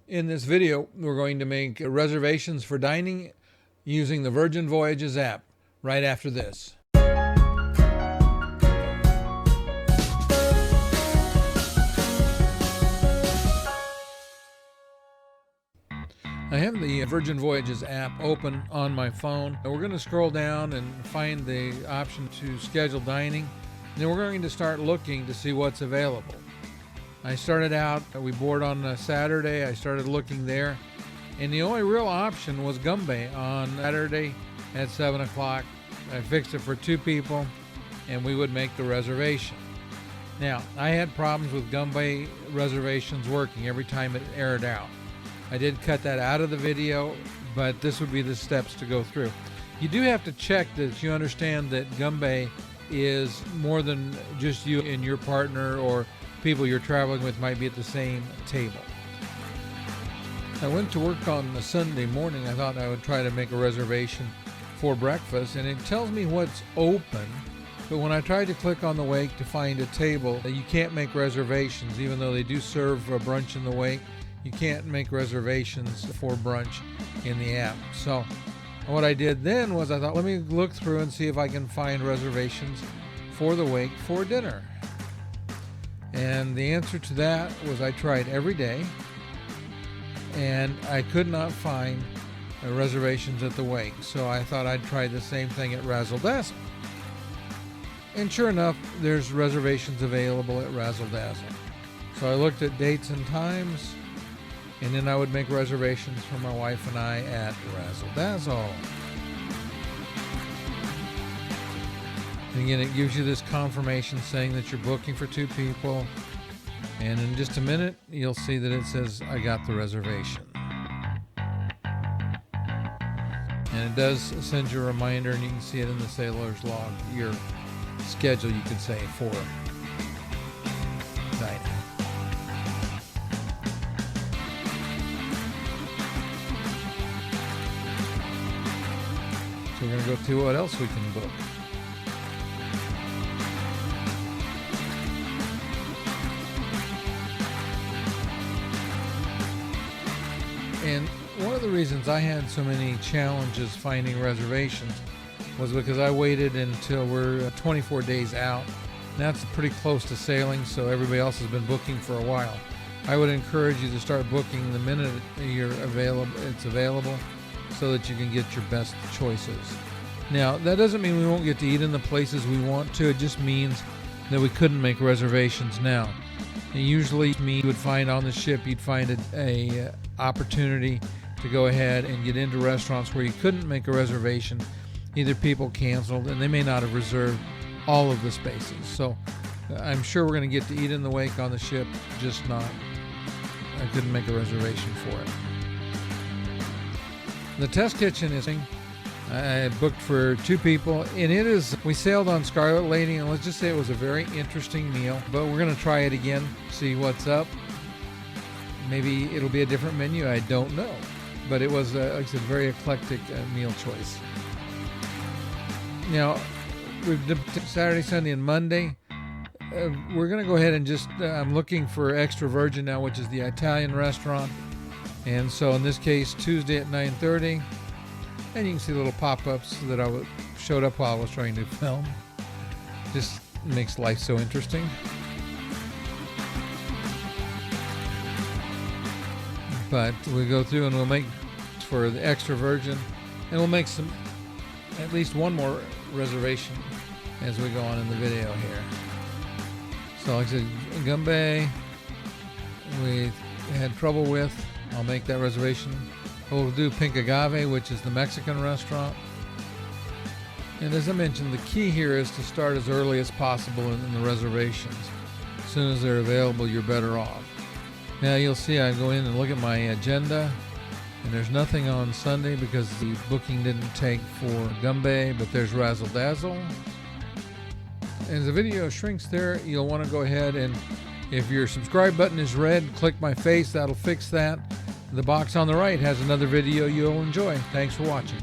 In this video, we're going to make reservations for dining using the Virgin Voyages app right after this. I have the Virgin Voyages app open on my phone. We're going to scroll down and find the option to schedule dining. And then we're going to start looking to see what's available. I started out, we board on a Saturday. I started looking there. And the only real option was Gumbae on Saturday at 7 o'clock. I fixed it for 2 people and we would make the reservation. Now, I had problems with Gumbae reservations working every time it aired out. I did cut that out of the video, but this would be the steps to go through. You do have to check that you understand that Gumbae is more than just you and your partner or people you're traveling with might be at the same table. I went to work on a Sunday morning. I thought I would try to make a reservation for breakfast, and it tells me what's open. But when I tried to click on the wake to find a table, you can't make reservations, even though they do serve a brunch in the wake. You can't make reservations for brunch in the app. So what I did then was I thought, let me look through and see if I can find reservations for the wake for dinner. And the answer to that was I tried every day, and I could not find reservations at the wake. So I thought I'd try the same thing at Razzle Dazzle. And sure enough, there's reservations available at Razzle Dazzle. So I looked at dates and times, and then I would make reservations for my wife and I at Razzle Dazzle. And again, it gives you this confirmation saying that you're booking for 2 people. And in just a minute, you'll see that it says, I got the reservation. And it does send you a reminder, and you can see it in the sailor's log, your schedule, you could say, for dining. So we're going to go to what else we can book. And one of the reasons I had so many challenges finding reservations was because I waited until we're 24 days out. That's pretty close to sailing, so everybody else has been booking for a while. I would encourage you to start booking the minute it's available, so that you can get your best choices. Now, that doesn't mean we won't get to eat in the places we want to. It just means that we couldn't make reservations now. And usually, you would find on the ship, you'd find a opportunity to go ahead and get into restaurants where you couldn't make a reservation. Either people canceled, and they may not have reserved all of the spaces. So I'm sure we're going to get to eat in the wake on the ship, just not, I couldn't make a reservation for it. The test kitchen is, I booked for 2 people, and we sailed on Scarlet Lady, and let's just say it was a very interesting meal, but we're going to try it again, see what's up. Maybe it'll be a different menu, I don't know. But it was, like I said, very eclectic meal choice. Now, we've done Saturday, Sunday, and Monday. We're going to go ahead and I'm looking for Extra Virgin now, which is the Italian restaurant. And so in this case, Tuesday at 9:30. And you can see little pop-ups that showed up while I was trying to film. Just makes life so interesting. But we go through and we'll make for the Extra Virgin, and we'll make at least one more reservation as we go on in the video here. So like I said, Gumbae, we had trouble with. I'll make that reservation. We'll do Pink Agave, which is the Mexican restaurant. And as I mentioned, the key here is to start as early as possible in the reservations. As soon as they're available, you're better off. Now you'll see I go in and look at my agenda, and there's nothing on Sunday because the booking didn't take for Gumbae, but there's Razzle Dazzle. As the video shrinks there, you'll want to go ahead and if your subscribe button is red, click my face, that'll fix that. The box on the right has another video you'll enjoy. Thanks for watching.